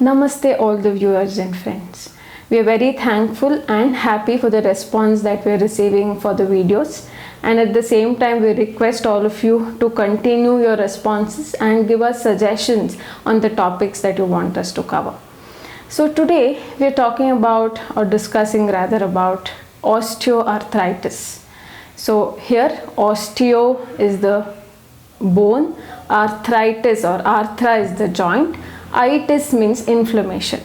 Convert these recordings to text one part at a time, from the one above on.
Namaste all the viewers and friends. We are very thankful and happy for the response that we are receiving for the videos, and at the same time we request all of you to continue your responses and give us suggestions on the topics that you want us to cover. So today we are talking about, or discussing rather, about osteoarthritis. So here osteo is the bone, arthritis or arthra is the joint, itis means inflammation.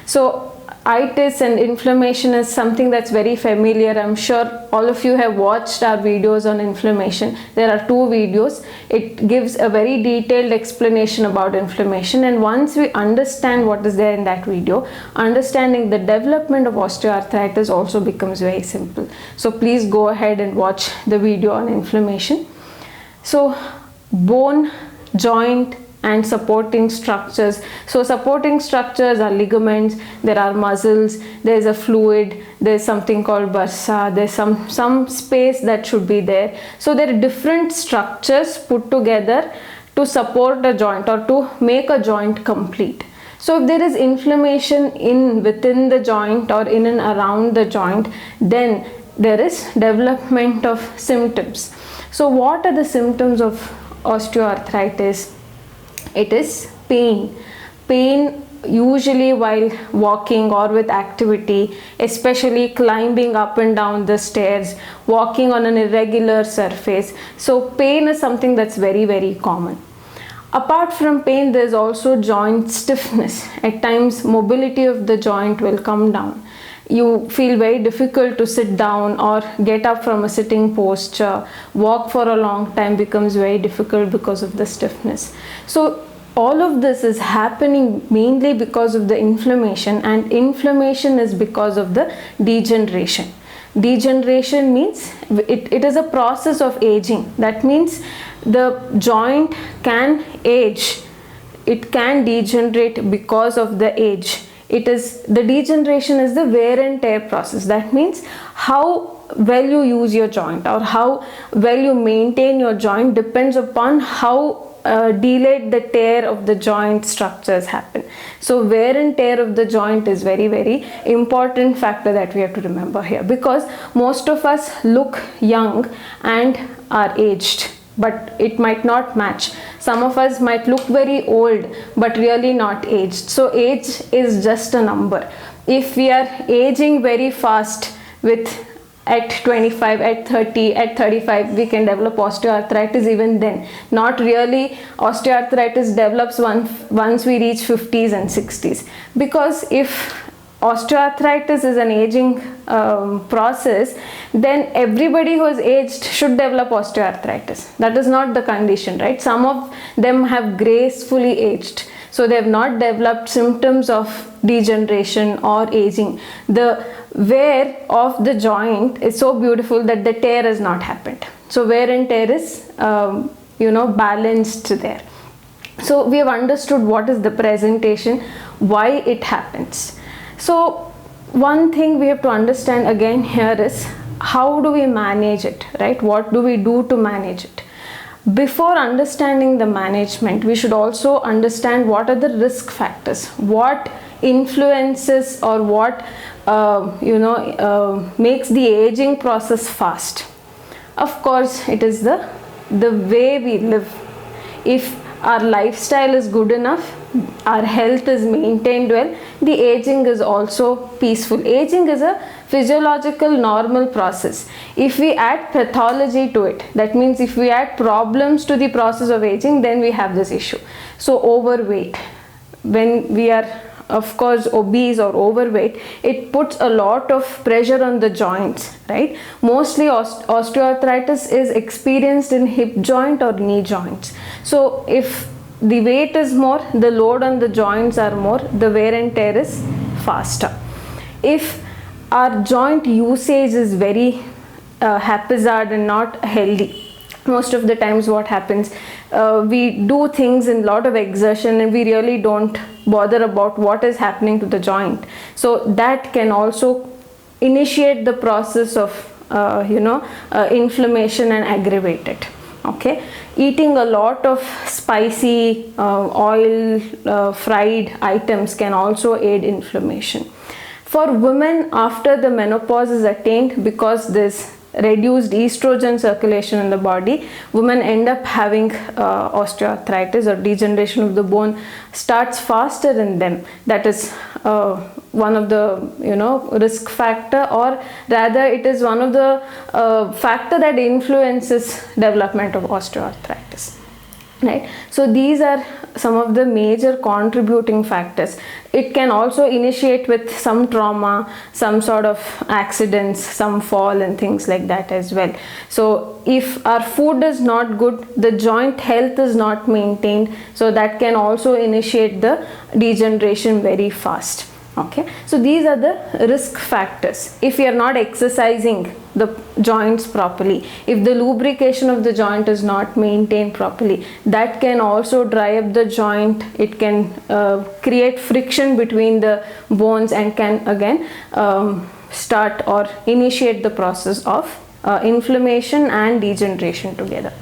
So itis and inflammation is something that's very familiar. I'm sure all of you have watched our videos on inflammation. There are 2 videos. It gives a very detailed explanation about inflammation, and once we understand what is there in that video, understanding the development of osteoarthritis also becomes very simple. So please go ahead and watch the video on inflammation. So bone, joint and supporting structures. So supporting structures are ligaments, there are muscles, there is a fluid, there is something called bursa, there is some space that should be there. So there are different structures put together to support a joint or to make a joint complete. So if there is inflammation within the joint or in and around the joint, then there is development of symptoms. So what are the symptoms of osteoarthritis? It is pain. Pain usually while walking or with activity, especially climbing up and down the stairs, walking on an irregular surface. So pain is something that's very, very common. Apart from pain, there is also joint stiffness. At times mobility of the joint will come down. You feel very difficult to sit down or get up from a sitting posture. Walk for a long time becomes very difficult because of the stiffness. So all of this is happening mainly because of the inflammation, and inflammation is because of the degeneration. Degeneration means it is a process of aging. That means the joint can age. It can degenerate because of the age. The degeneration is the wear and tear process. That means how well you use your joint or how well you maintain your joint depends upon how delayed the tear of the joint structures happen. So wear and tear of the joint is very, very important factor that we have to remember here, because most of us look young and are aged, but it might not match. Some of us might look very old but really not aged. So age is just a number. If we are aging very fast at 25, at 30, at 35, we can develop osteoarthritis even then. Not really. Osteoarthritis develops once we reach 50s and 60s. Because if osteoarthritis is an aging process, then everybody who is aged should develop osteoarthritis. That is not the condition, right? Some of them have gracefully aged, so they have not developed symptoms of degeneration or aging. The wear of the joint is so beautiful that the tear has not happened. So wear and tear is balanced there. So we have understood what is the presentation, why it happens. So one thing we have to understand again here is, how do we manage it, right? What do we do to manage it? Before understanding the management, we should also understand what are the risk factors, what influences or what makes the aging process fast. Of course, it is the way we live. If our lifestyle is good enough, our health is maintained well, the aging is also peaceful. Aging is a physiological normal process. If we add pathology to it, that means if we add problems to the process of aging, then we have this issue. So overweight, when we are of course obese or overweight, it puts a lot of pressure on the joints, right? Mostly osteoarthritis is experienced in hip joint or knee joints. So if the weight is more, the load on the joints are more, the wear and tear is faster. If our joint usage is very haphazard and not healthy, most of the times what happens, we do things in a lot of exertion and we really don't bother about what is happening to the joint. So that can also initiate the process of inflammation and aggravate it. Okay, eating a lot of spicy oil fried items can also aid inflammation. For women, after the menopause is attained, because this reduced estrogen circulation in the body, women end up having osteoarthritis, or degeneration of the bone starts faster in them. That is one of the risk factor, or rather it is one of the factor that influences development of osteoarthritis, right? So these are some of the major contributing factors. It can also initiate with some trauma, some sort of accidents, some fall and things like that as well. So if our food is not good, the joint health is not maintained, so that can also initiate the degeneration very fast. Okay, so these are the risk factors. If you are not exercising the joints properly, if the lubrication of the joint is not maintained properly, that can also dry up the joint. It can create friction between the bones and can again start or initiate the process of inflammation and degeneration together.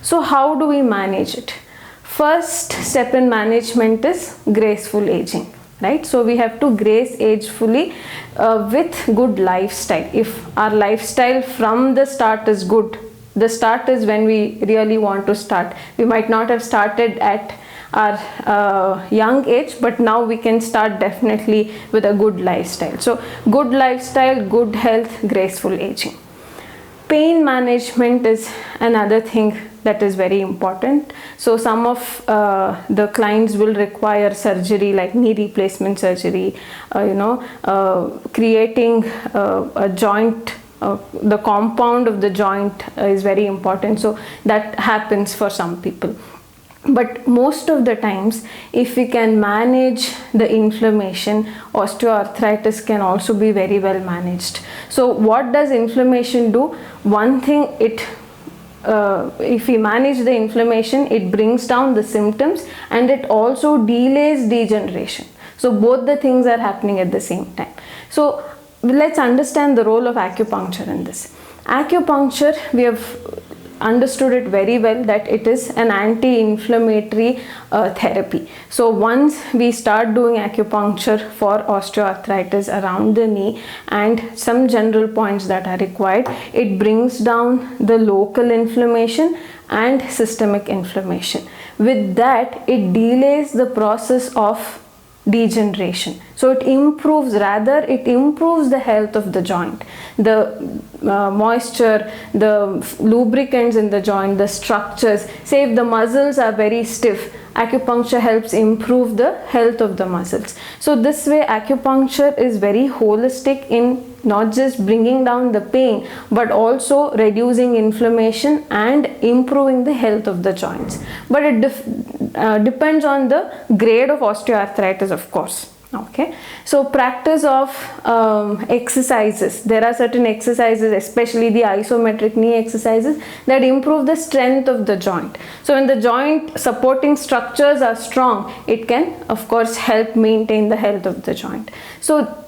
So how do we manage it? First step in management is graceful aging. Right, so we have to grace agefully with good lifestyle. If our lifestyle from the start is good, the start is when we really want to start. We might not have started at our young age, but now we can start definitely with a good lifestyle. So good lifestyle, good health, graceful aging. Pain management is another thing that is very important. So some of the clients will require surgery, like knee replacement surgery, creating a joint, the compound of the joint is very important. So that happens for some people. But most of the times, if we can manage the inflammation, osteoarthritis can also be very well managed. So what does inflammation do? One thing, if we manage the inflammation, it brings down the symptoms and it also delays degeneration. So both the things are happening at the same time. So let's understand the role of acupuncture in this. Acupuncture, we have understood it very well that it is an anti-inflammatory therapy. So once we start doing acupuncture for osteoarthritis around the knee and some general points that are required, it brings down the local inflammation and systemic inflammation. With that, it delays the process of degeneration. So it improves the health of the joint. The moisture, the lubricants in the joint, the structures. Say if the muscles are very stiff, acupuncture helps improve the health of the muscles. So this way acupuncture is very holistic in not just bringing down the pain, but also reducing inflammation and improving the health of the joints. But it depends on the grade of osteoarthritis, of course. Okay, so practice of exercises. There are certain exercises, especially the isometric knee exercises, that improve the strength of the joint. So when the joint supporting structures are strong, it can of course help maintain the health of the joint. So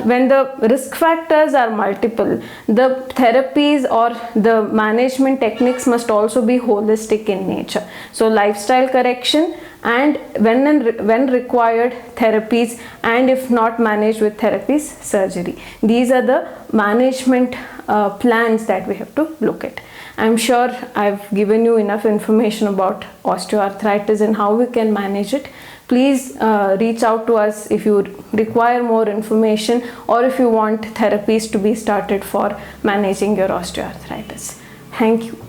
when the risk factors are multiple, the therapies or the management techniques must also be holistic in nature. So lifestyle correction, and when required, therapies, and if not managed with therapies, surgery. These are the management plans that we have to look at. I'm sure I've given you enough information about osteoarthritis and how we can manage it. Please reach out to us if you require more information or if you want therapies to be started for managing your osteoarthritis. Thank you.